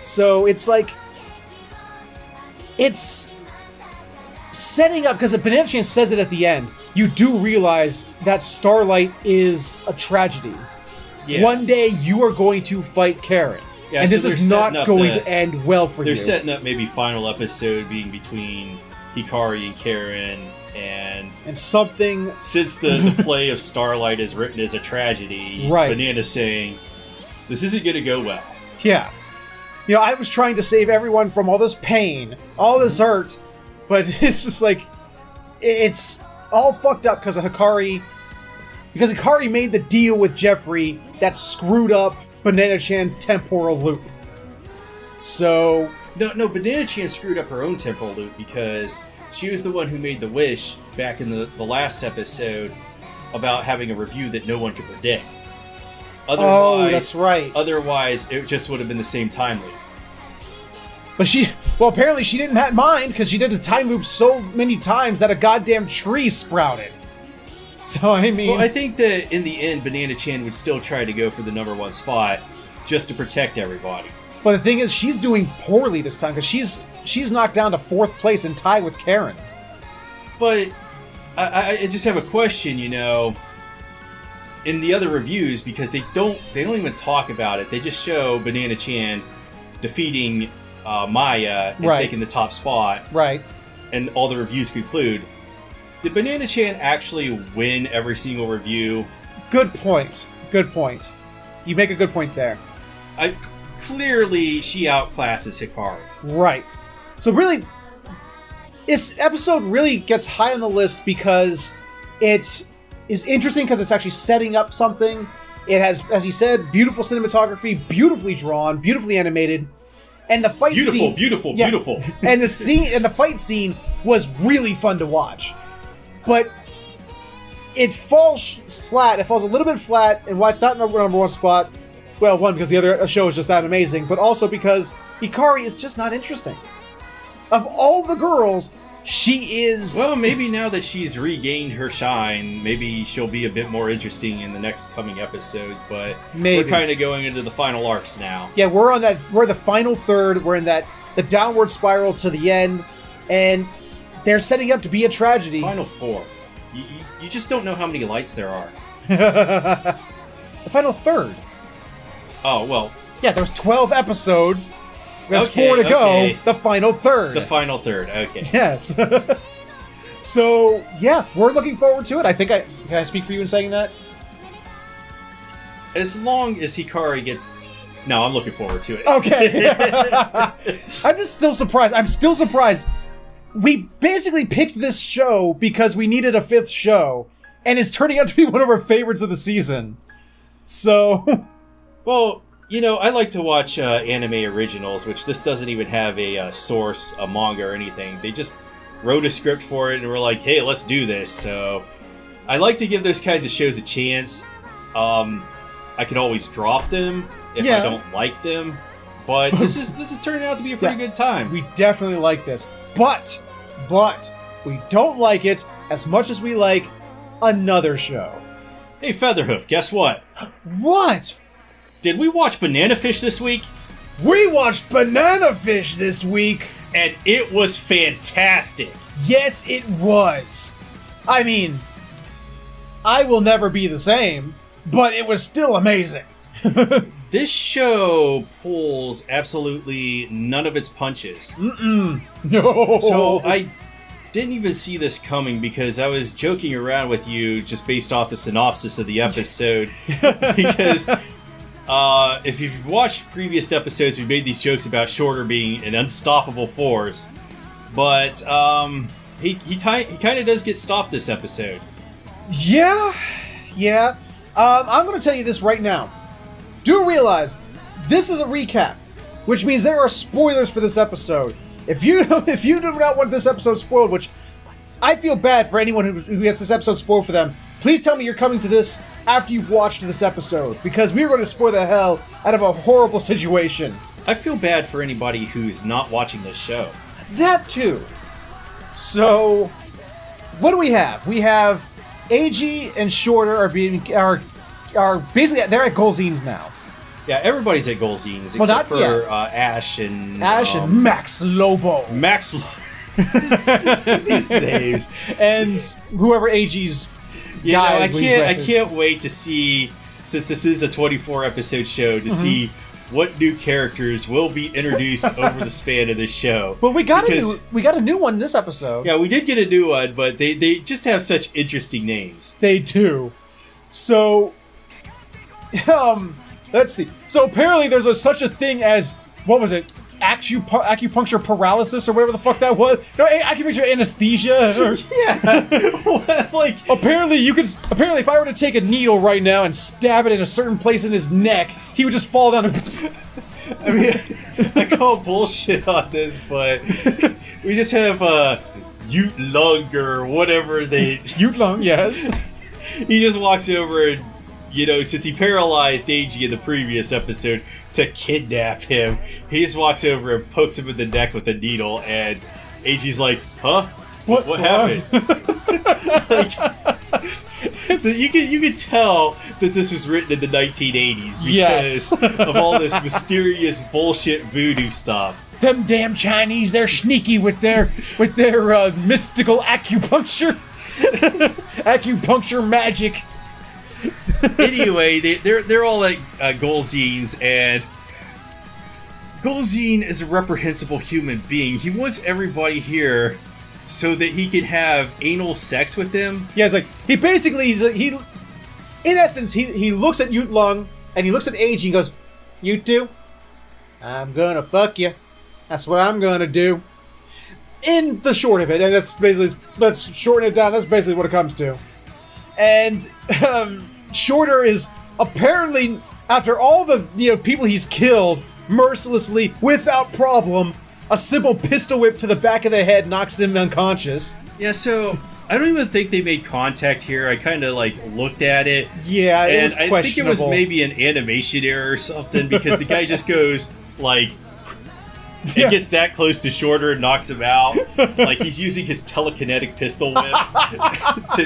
Speaker 1: So it's like, it's setting up, because Banana-chan says it at the end, you do realize that Starlight is a tragedy. Yeah. One day you are going to fight Karen. Yeah, and so this is not going to end well for you.
Speaker 2: They're setting up maybe final episode being between Hikari and Karen, and
Speaker 1: something...
Speaker 2: Since the play of Starlight is written as a tragedy, right. Banana's saying, this isn't going to go well.
Speaker 1: Yeah. You know, I was trying to save everyone from all this pain, all this hurt, but it's just like, it's all fucked up because of Hikari. Because Hikari made the deal with Jeffrey that screwed up Banana-chan's temporal loop. So...
Speaker 2: No, Banana-chan screwed up her own temporal loop because she was the one who made the wish back in the last episode about having a review that no one could predict.
Speaker 1: Otherwise, that's right.
Speaker 2: Otherwise, it just would have been the same time loop.
Speaker 1: But apparently she didn't mind, because she did the time loop so many times that a goddamn tree sprouted. So, I mean...
Speaker 2: Well, I think that in the end, Banana-chan would still try to go for the #1 spot just to protect everybody.
Speaker 1: But the thing is, she's doing poorly this time, because she's knocked down to 4th place and tied with Karen.
Speaker 2: But I just have a question, you know, in the other reviews, because they don't even talk about it. They just show Banana-chan defeating Maya and taking the top spot.
Speaker 1: Right.
Speaker 2: And all the reviews conclude. Did Banana-chan actually win every single review?
Speaker 1: Good point. Good point. You make a good point there.
Speaker 2: Clearly, she outclasses Hikari.
Speaker 1: Right. So really, this episode really gets high on the list because it is interesting because it's actually setting up something. It has, as you said, beautiful cinematography, beautifully drawn, beautifully animated, and the fight scene...
Speaker 2: Beautiful.
Speaker 1: And the fight scene was really fun to watch. But it falls flat. It falls a little bit flat, and why it's not #1 spot... Well, one, because the other show is just that amazing, but also because Hikari is just not interesting. Of all the girls, she is...
Speaker 2: Well, maybe now that she's regained her shine, maybe she'll be a bit more interesting in the next coming episodes, but we're kind of going into the final arcs now.
Speaker 1: Yeah, we're the final third, we're in the downward spiral to the end, and they're setting up to be a tragedy.
Speaker 2: Final 4. You just don't know how many lights there are.
Speaker 1: The final third.
Speaker 2: Oh, well.
Speaker 1: Yeah, there's 12 episodes. There's 4 to go. The final third.
Speaker 2: The final third, okay.
Speaker 1: Yes. So, yeah, we're looking forward to it. Can I speak for you in saying that?
Speaker 2: As long as Hikari gets... No, I'm looking forward to it.
Speaker 1: Okay. I'm just still surprised. I'm still surprised. We basically picked this show because we needed a 5th show, and it's turning out to be one of our favorites of the season. So...
Speaker 2: Well, I like to watch anime originals, which this doesn't even have a source, a manga or anything. They just wrote a script for it and were like, hey, let's do this. So I like to give those kinds of shows a chance. I can always drop them if I don't like them, but this is turning out to be a pretty good time.
Speaker 1: We definitely like this, but we don't like it as much as we like another show.
Speaker 2: Hey, Featherhoof, guess what?
Speaker 1: What?
Speaker 2: Did we watch Banana Fish this week?
Speaker 1: We watched Banana Fish this week,
Speaker 2: and it was fantastic.
Speaker 1: Yes, it was. I mean, I will never be the same, but it was still amazing.
Speaker 2: This show pulls absolutely none of its punches.
Speaker 1: No.
Speaker 2: So I didn't even see this coming because I was joking around with you just based off the synopsis of the episode. Because if you've watched previous episodes, we made these jokes about Shorter being an unstoppable force. But he kind of does get stopped this episode.
Speaker 1: Yeah. I'm going to tell you this right now. Do realize this is a recap, which means there are spoilers for this episode. If you do not want this episode spoiled, which I feel bad for anyone who gets this episode spoiled for them, please tell me you're coming to this after you've watched this episode, because we're going to spoil the hell out of a horrible situation.
Speaker 2: I feel bad for anybody who's not watching this show.
Speaker 1: That too. So, what do we have? We have AG and Shorter are basically they're at Golzines now.
Speaker 2: Yeah, everybody's at Golzines except for Ash and
Speaker 1: Max Lobo.
Speaker 2: Max these names.
Speaker 1: And whoever AG's guy
Speaker 2: I can't wait to see, since this is a 24 episode show, to see what new characters will be introduced over the span of this show.
Speaker 1: Well, we got a new one this episode.
Speaker 2: Yeah, we did get a new one, but they just have such interesting names.
Speaker 1: They do. So let's see. So apparently there's such a thing as, what was it? Acupuncture paralysis or whatever the fuck that was. No, acupuncture anesthesia. Apparently if I were to take a needle right now and stab it in a certain place in his neck, he would just fall down.
Speaker 2: I mean, I call bullshit on this, but we just have Ute Lung or whatever they.
Speaker 1: Ute Lung, yes.
Speaker 2: He just walks over and, since he paralyzed AG in the previous episode to kidnap him, he just walks over and pokes him in the neck with a needle, and AG's like, huh? What happened? You can tell that this was written in the 1980s because of all this mysterious bullshit voodoo stuff.
Speaker 1: Them damn Chinese, they're sneaky with their mystical acupuncture. Acupuncture magic.
Speaker 2: Anyway, they're all at Golzines, and Golzine is a reprehensible human being. He wants everybody here so that he can have anal sex with them.
Speaker 1: Yeah, it's like he in essence he looks at Ute Lung and he looks at AG and goes, "You two, I'm gonna fuck you. That's what I'm gonna do." In the short of it, and let's shorten it down. That's basically what it comes to. And Shorter is apparently, after all the people he's killed mercilessly without problem, a simple pistol whip to the back of the head knocks him unconscious.
Speaker 2: Yeah, so I don't even think they made contact here. I kind of looked at it.
Speaker 1: Yeah, it was questionable.
Speaker 2: I think it was maybe an animation error or something, because the guy just goes he gets that close to Shorter and knocks him out. He's using his telekinetic pistol whip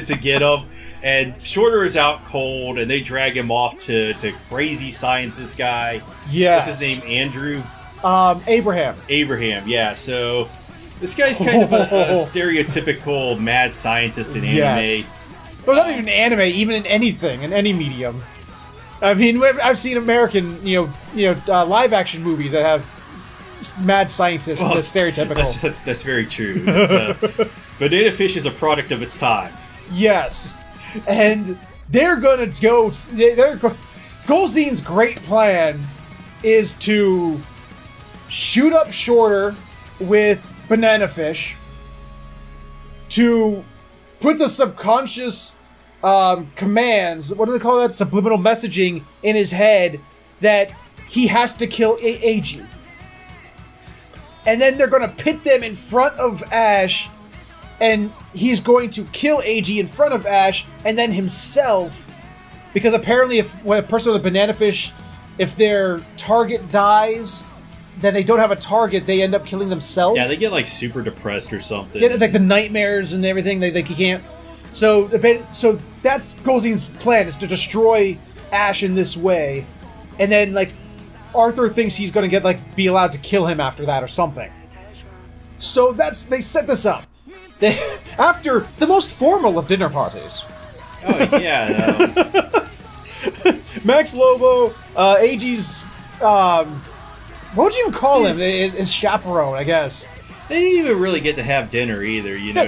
Speaker 2: to get him. And Shorter is out cold, and they drag him off to crazy scientist guy.
Speaker 1: Yeah.
Speaker 2: What's his name? Andrew?
Speaker 1: Abraham.
Speaker 2: Abraham, yeah. So this guy's kind of a stereotypical mad scientist in anime.
Speaker 1: Yes. Well, not even anime, even in anything, in any medium. I mean, I've seen American, live action movies that have mad scientists. That's stereotypical.
Speaker 2: That's very true. Banana Fish is a product of its time.
Speaker 1: Yes. And they're gonna go... Golzine's great plan is to shoot up Shorter with Banana Fish to put the subconscious commands, what do they call that? Subliminal messaging in his head that he has to kill Eiji. And then they're going to pit them in front of Ash, and he's going to kill Eiji in front of Ash, and then himself, because apparently when a person with a banana fish, if their target dies, then they don't have a target, they end up killing themselves.
Speaker 2: Yeah, they get like super depressed or something.
Speaker 1: Yeah, like the nightmares and everything, they can't... So that's Golzine's plan, is to destroy Ash in this way, and then like Arthur thinks he's gonna be allowed to kill him after that or something. So they set this up. After the most formal of dinner parties.
Speaker 2: Oh yeah.
Speaker 1: Max Lobo, Eiji's what would you even call him? His chaperone, I guess.
Speaker 2: They didn't even really get to have dinner either, you know.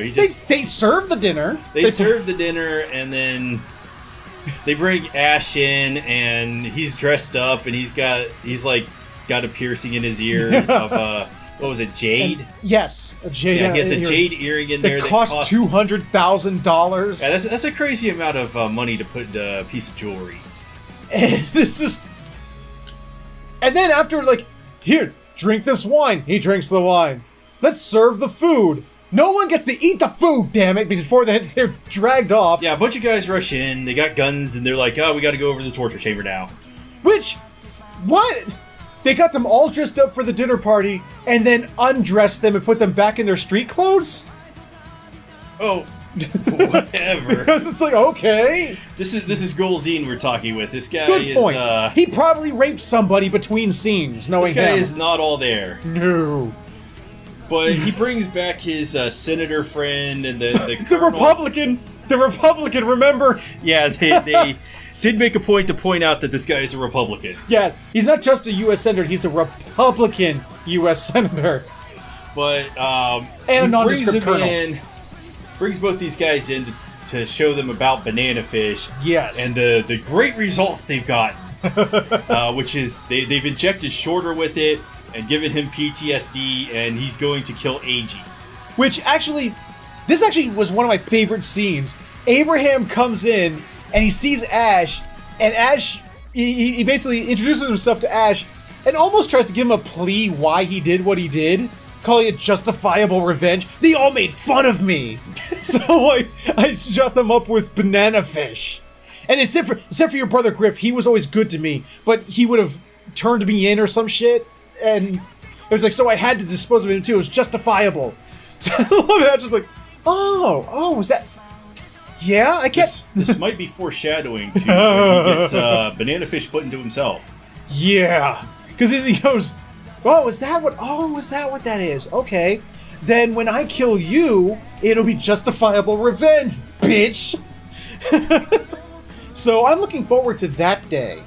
Speaker 1: They serve the dinner.
Speaker 2: They serve the dinner, and then they bring Ash in, and he's dressed up, and he's got a piercing in his ear of what was it, jade?
Speaker 1: Yes, a jade.
Speaker 2: Yeah, he has a jade earring in there
Speaker 1: that cost $200,000.
Speaker 2: Yeah, that's a crazy amount of money to put into a piece of jewelry.
Speaker 1: And it's just, and then after here, drink this wine. He drinks the wine. Let's serve the food. No one gets to eat the food, damn it, before they're dragged off.
Speaker 2: Yeah, a bunch of guys rush in, they got guns, and they're like, oh, we gotta go over to the torture chamber now.
Speaker 1: What? They got them all dressed up for the dinner party, and then undressed them and put them back in their street clothes?
Speaker 2: Oh, whatever.
Speaker 1: Because it's like, okay.
Speaker 2: This is Golzine we're talking with. This guy
Speaker 1: Good point. He probably raped somebody between scenes, knowing
Speaker 2: this guy
Speaker 1: him.
Speaker 2: is not all there.
Speaker 1: No.
Speaker 2: But he brings back his senator friend and the
Speaker 1: the Republican. The Republican, remember?
Speaker 2: Yeah, they did make a point to point out that this guy is a Republican.
Speaker 1: Yeah, he's not just a U.S. senator; he's a Republican U.S. senator.
Speaker 2: But
Speaker 1: and
Speaker 2: he
Speaker 1: nondescript
Speaker 2: brings him
Speaker 1: colonel.
Speaker 2: in, brings both these guys in to show them about Banana Fish.
Speaker 1: Yes,
Speaker 2: and the great results they've gotten, which is they've injected Shorter with it and given him PTSD, and he's going to kill Eiji.
Speaker 1: This actually was one of my favorite scenes. Abraham comes in, and he sees Ash, and Ash, he basically introduces himself to Ash, and almost tries to give him a plea why he did what he did, calling it justifiable revenge. They all made fun of me, so I shut them up with Banana Fish. And except for your brother Griff, he was always good to me, but he would have turned me in or some shit. And it was like, so I had to dispose of him too. It was justifiable. So I love it. I was just like, was that? Yeah, I guess.
Speaker 2: This might be foreshadowing to when he gets Banana Fish put into himself.
Speaker 1: Yeah, because he goes, is that what that is? Okay, then when I kill you, it'll be justifiable revenge, bitch. So I'm looking forward to that day.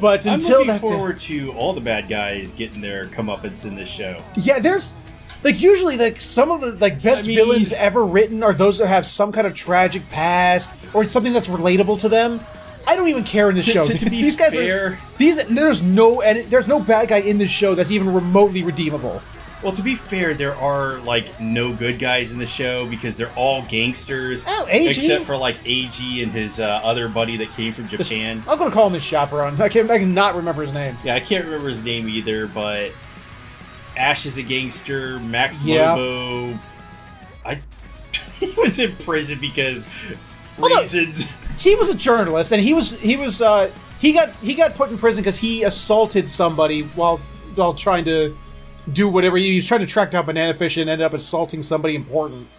Speaker 1: But until
Speaker 2: I'm looking forward to all the bad guys getting their comeuppance in this show.
Speaker 1: Yeah, there's usually some of the best villains ever written are those that have some kind of tragic past or something that's relatable to them. I don't even care in this show.
Speaker 2: To be
Speaker 1: these guys
Speaker 2: fair,
Speaker 1: there's no bad guy in this show that's even remotely redeemable.
Speaker 2: Well, to be fair, there are no good guys in the show because they're all gangsters.
Speaker 1: Oh, Eiji.
Speaker 2: Except for Eiji and his other buddy that came from Japan.
Speaker 1: I'm gonna call him his chaperone. I cannot remember his name.
Speaker 2: Yeah, I can't remember his name either, but Ash is a gangster. Max Lobo, he was in prison because reasons.
Speaker 1: He was a journalist, and he got put in prison because he assaulted somebody while trying to do whatever. He was trying to track down Banana Fish and ended up assaulting somebody important.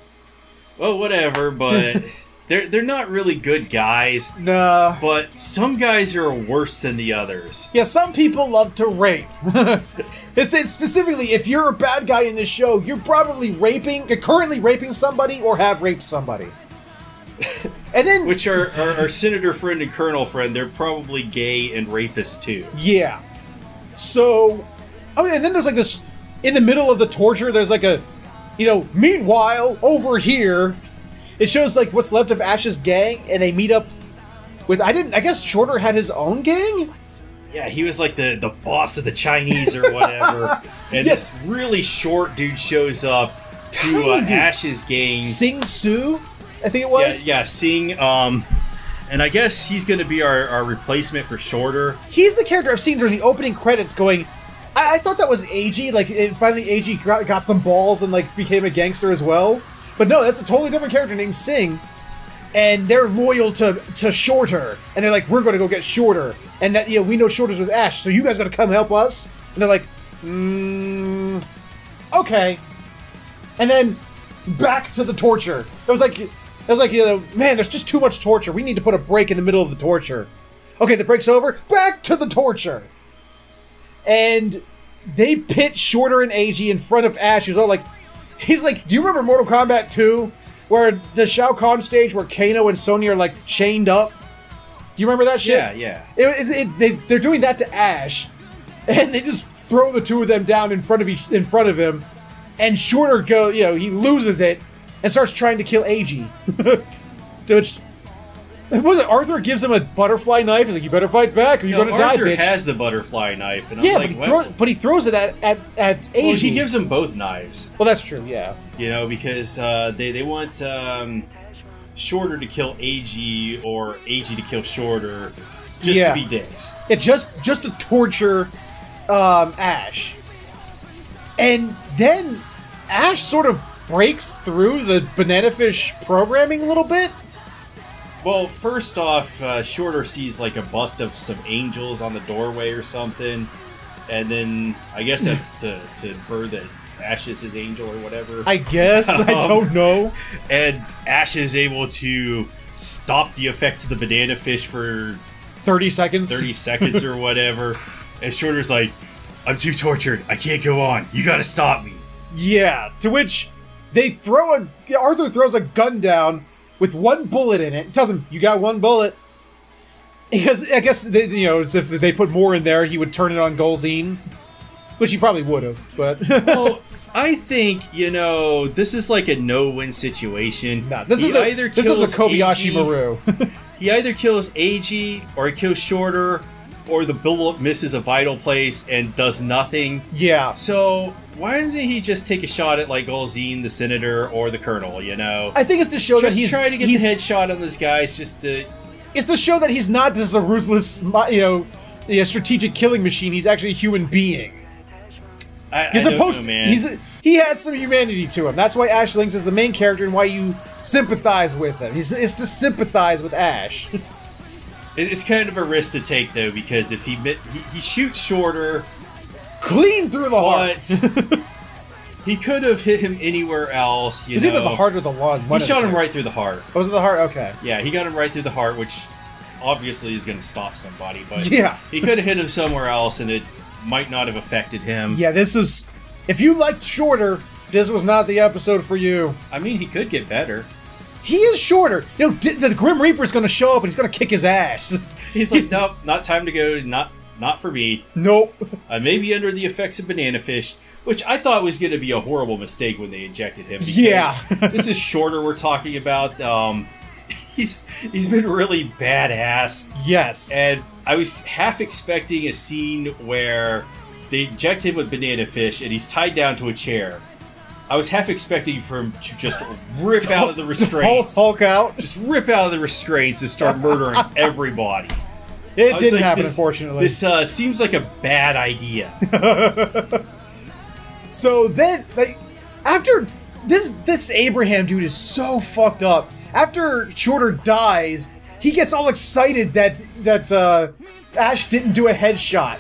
Speaker 2: Well, whatever, but they're not really good guys.
Speaker 1: Nah.
Speaker 2: But some guys are worse than the others.
Speaker 1: Yeah, some people love to rape. It's specifically, if you're a bad guy in this show, you're probably currently raping somebody or have raped somebody. And then,
Speaker 2: which our senator friend and colonel friend, they're probably gay and rapists too.
Speaker 1: Yeah. So, and then there's this, in the middle of the torture, there's a Meanwhile, over here, it shows like what's left of Ash's gang, and they meet up with I guess Shorter had his own gang?
Speaker 2: Yeah, he was like the boss of the Chinese or whatever. And this really short dude shows up to Ash's gang.
Speaker 1: Sing Su, I think it was?
Speaker 2: Yeah, Sing. And I guess he's going to be our replacement for Shorter.
Speaker 1: He's the character I've seen during the opening credits going, I thought that was AG, like finally AG got some balls and like became a gangster as well. But no, that's a totally different character named Sing. And they're loyal to Shorter. And they're like, we're going to go get Shorter. And that, we know Shorter's with Ash, so you guys got to come help us. And they're like, okay. And then back to the torture. It was like, man, there's just too much torture. We need to put a break in the middle of the torture. Okay, the break's over. Back to the torture. And they pit Shorter and AG in front of Ash. He's like, do you remember Mortal Kombat 2? Where the Shao Kahn stage where Kano and Sonya are like chained up? Do you remember that shit?
Speaker 2: Yeah.
Speaker 1: They're doing that to Ash, and they just throw the two of them down in front of him, and Shorter he loses it and starts trying to kill AG. Which was it? Arthur gives him a butterfly knife. He's like, "You better fight back, or you're gonna die, bitch."
Speaker 2: Arthur has the butterfly knife, and
Speaker 1: yeah,
Speaker 2: I'm like,
Speaker 1: but he throws it at AG.
Speaker 2: Well, he gives them both knives.
Speaker 1: Well, that's true. Yeah.
Speaker 2: Because they want Shorter to kill AG or AG to kill Shorter, just to be dicks.
Speaker 1: It's just to torture Ash, and then Ash sort of breaks through the Banana Fish programming a little bit.
Speaker 2: Well, first off, Shorter sees like a bust of some angels on the doorway or something, and then I guess that's to infer that Ash is his angel or whatever.
Speaker 1: I guess. I don't know.
Speaker 2: And Ash is able to stop the effects of the banana fish for
Speaker 1: 30 seconds.
Speaker 2: 30 seconds or whatever. And Shorter's like, I'm too tortured. I can't go on. You gotta stop me.
Speaker 1: Yeah. To which Arthur throws a gun down with one bullet in it. Tells him, you got one bullet. Because I guess, as if they put more in there, he would turn it on Golzine. Which he probably would have, but...
Speaker 2: Well, I think, this is like a no-win situation.
Speaker 1: No, this is the Kobayashi Maru.
Speaker 2: He either kills AG, or he kills Shorter, or the bullet misses a vital place and does nothing.
Speaker 1: Yeah.
Speaker 2: So, why doesn't he just take a shot at, like, Golzine, the Senator, or the Colonel,
Speaker 1: I think it's to show that he's...
Speaker 2: trying to get the headshot on this guy, it's just to...
Speaker 1: It's to show that he's not just a ruthless, strategic killing machine. He's actually a human being.
Speaker 2: He's supposed to, man.
Speaker 1: He has some humanity to him. That's why Ash Lynx is the main character and why you sympathize with him. It's to sympathize with Ash.
Speaker 2: It's kind of a risk to take, though, because if he shoots Shorter...
Speaker 1: Clean through the heart!
Speaker 2: He could have hit him anywhere else,
Speaker 1: It was either the heart or the lung.
Speaker 2: He shot him right through the heart.
Speaker 1: Oh, was it the heart? Okay.
Speaker 2: Yeah, he got him right through the heart, which obviously is going to stop somebody, but
Speaker 1: yeah.
Speaker 2: He could have hit him somewhere else, and it might not have affected him.
Speaker 1: Yeah, this was... If you liked Shorter, this was not the episode for you.
Speaker 2: I mean, he could get better.
Speaker 1: He is Shorter. The Grim Reaper's going to show up and he's going to kick his ass.
Speaker 2: He's like, nope, not time to go. Not for me.
Speaker 1: Nope.
Speaker 2: I may be under the effects of banana fish, which I thought was going to be a horrible mistake when they injected him.
Speaker 1: Yeah.
Speaker 2: This is Shorter we're talking about. He's been really badass.
Speaker 1: Yes.
Speaker 2: And I was half expecting a scene where they inject him with banana fish and he's tied down to a chair. I was half expecting for him to just rip out of the restraints.
Speaker 1: Hulk out?
Speaker 2: Just rip out of the restraints and start murdering everybody.
Speaker 1: It didn't happen, unfortunately.
Speaker 2: This seems like a bad idea.
Speaker 1: So then, after this Abraham dude is so fucked up. After Shorter dies, he gets all excited that Ash didn't do a headshot.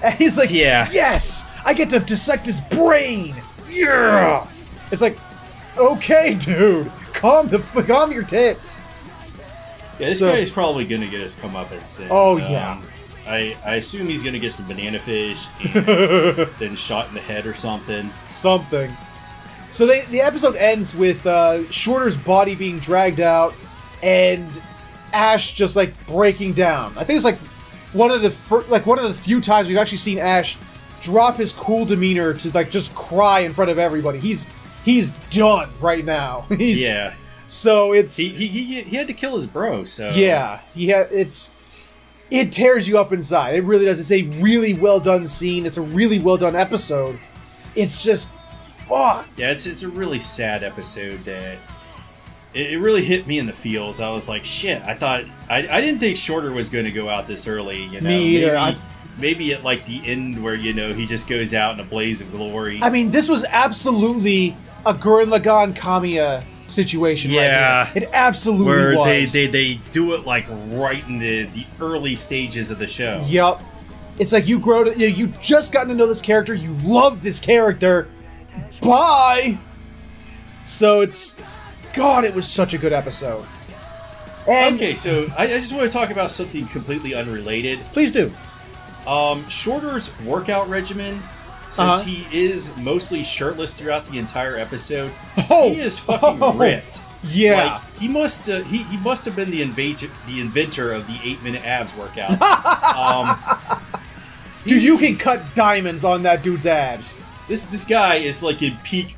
Speaker 1: And he's like,
Speaker 2: yeah.
Speaker 1: Yes! I get to dissect his brain! Yeah! It's like, okay, dude. Calm your tits.
Speaker 2: Yeah, this guy is probably going to get his comeuppance.
Speaker 1: Oh, yeah.
Speaker 2: I assume he's going to get some banana fish and then shot in the head or something.
Speaker 1: Something. So the episode ends with Shorter's body being dragged out and Ash just breaking down. I think it's one of the few times we've actually seen Ash drop his cool demeanor to just cry in front of everybody. He's he's done right now.
Speaker 2: Yeah.
Speaker 1: So it's
Speaker 2: he had to kill his bro. So
Speaker 1: yeah, it tears you up inside. It really does. It's a really well done scene. It's a really well done episode. It's just fuck.
Speaker 2: Yeah, it's a really sad episode that it really hit me in the feels. I was like, shit. I didn't think Shorter was going to go out this early. You know,
Speaker 1: me either.
Speaker 2: Maybe at like the end where he just goes out in a blaze of glory.
Speaker 1: I mean, this was absolutely a Gurren Lagann Kamiya situation.
Speaker 2: Yeah,
Speaker 1: right here. It absolutely
Speaker 2: where
Speaker 1: was.
Speaker 2: they do it like right in the early stages of the show.
Speaker 1: Yep. It's like you just gotten to know this character. You love this character. Bye. So God, it was such a good episode. And
Speaker 2: okay, so I just want to talk about something completely unrelated.
Speaker 1: Please do.
Speaker 2: Shorter's workout regimen, since he is mostly shirtless throughout the entire episode, he is fucking ripped.
Speaker 1: Yeah,
Speaker 2: like he must have been the inventor of the 8-minute abs workout.
Speaker 1: Dude, you can cut diamonds on that dude's abs.
Speaker 2: This guy is like in peak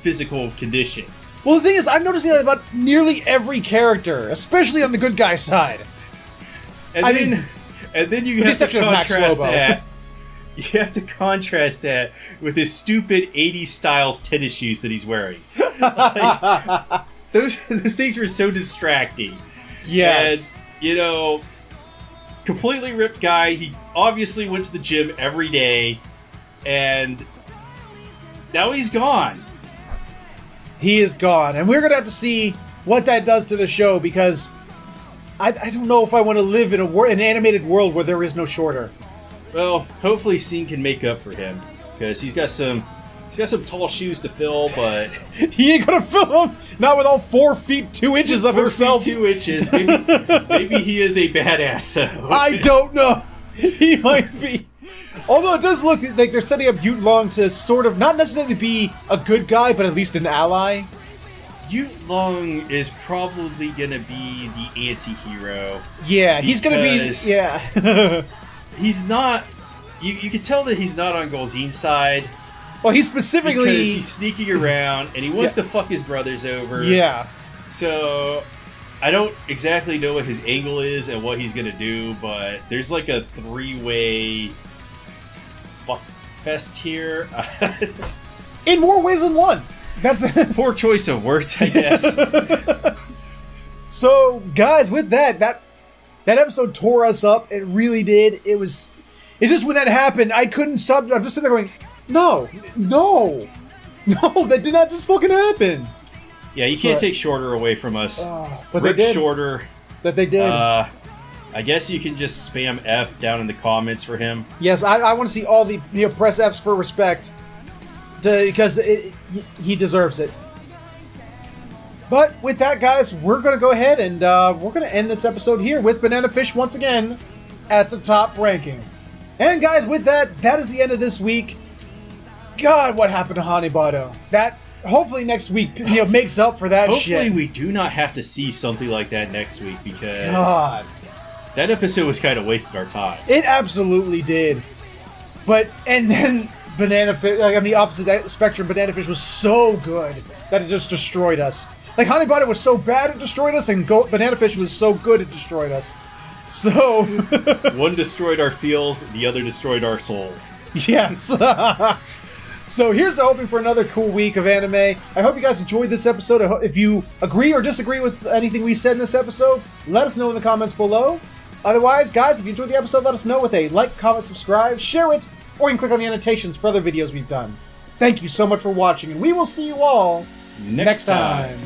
Speaker 2: physical condition.
Speaker 1: Well, the thing is, I'm noticing that about nearly every character, especially on the good guy side.
Speaker 2: And then you have to contrast that. You have to contrast that with his stupid 80s styles tennis shoes that he's wearing. Like, those things were so distracting.
Speaker 1: Yes.
Speaker 2: And, completely ripped guy. He obviously went to the gym every day. And now he's gone.
Speaker 1: He is gone. And we're going to have to see what that does to the show, because I don't know if I want to live in an animated world where there is no Shorter.
Speaker 2: Well, hopefully Scene can make up for him, because he's got some tall shoes to fill, but
Speaker 1: he ain't gonna fill them. Not with all 4 feet 2 inches of
Speaker 2: 4
Speaker 1: himself.
Speaker 2: Feet 2 inches. Maybe he is a badass. Though.
Speaker 1: I don't know. He might be. Although it does look like they're setting up Ute Long to sort of not necessarily be a good guy, but at least an ally.
Speaker 2: Ute Long is probably gonna be the anti-hero.
Speaker 1: Yeah, he's gonna be. Yeah.
Speaker 2: He's not. You can tell that he's not on Golzin's side.
Speaker 1: Well, he's specifically
Speaker 2: because he's sneaking around and he wants to fuck his brothers over.
Speaker 1: Yeah.
Speaker 2: So I don't exactly know what his angle is and what he's gonna do, but there's like a 3-way fuck fest here.
Speaker 1: In more ways than one. That's
Speaker 2: poor choice of words, I guess.
Speaker 1: So, guys, with that episode tore us up. It really did. It just when that happened, I couldn't stop. I'm just sitting there going, no, that did not just fucking happen.
Speaker 2: Yeah, you can't take Shorter away from us.
Speaker 1: But
Speaker 2: Rip
Speaker 1: they did.
Speaker 2: Shorter.
Speaker 1: That they did.
Speaker 2: I guess you can just spam F down in the comments for him.
Speaker 1: Yes, I want to see all the press Fs for respect, because he deserves it. But with that, guys, we're going to go ahead and we're going to end this episode here with Banana Fish once again at the top ranking. And guys, with that is the end of this week. God, what happened to Hanebado? That hopefully next week makes up for that shit.
Speaker 2: Hopefully we do not have to see something like that next week, because
Speaker 1: God,
Speaker 2: that episode was kind of wasted our time.
Speaker 1: It absolutely did. And then Banana Fish, like on the opposite spectrum, Banana Fish was so good that it just destroyed us. Like Hanebado was so bad it destroyed us, and Banana Fish was so good it destroyed us. So
Speaker 2: one destroyed our feels, the other destroyed our souls.
Speaker 1: Yes. So here's to hoping for another cool week of anime. I hope you guys enjoyed this episode. If you agree or disagree with anything we said in this episode, let us know in the comments below. Otherwise, guys, if you enjoyed the episode, let us know with a like, comment, subscribe, share it, or you can click on the annotations for other videos we've done. Thank you so much for watching, and we will see you all next time.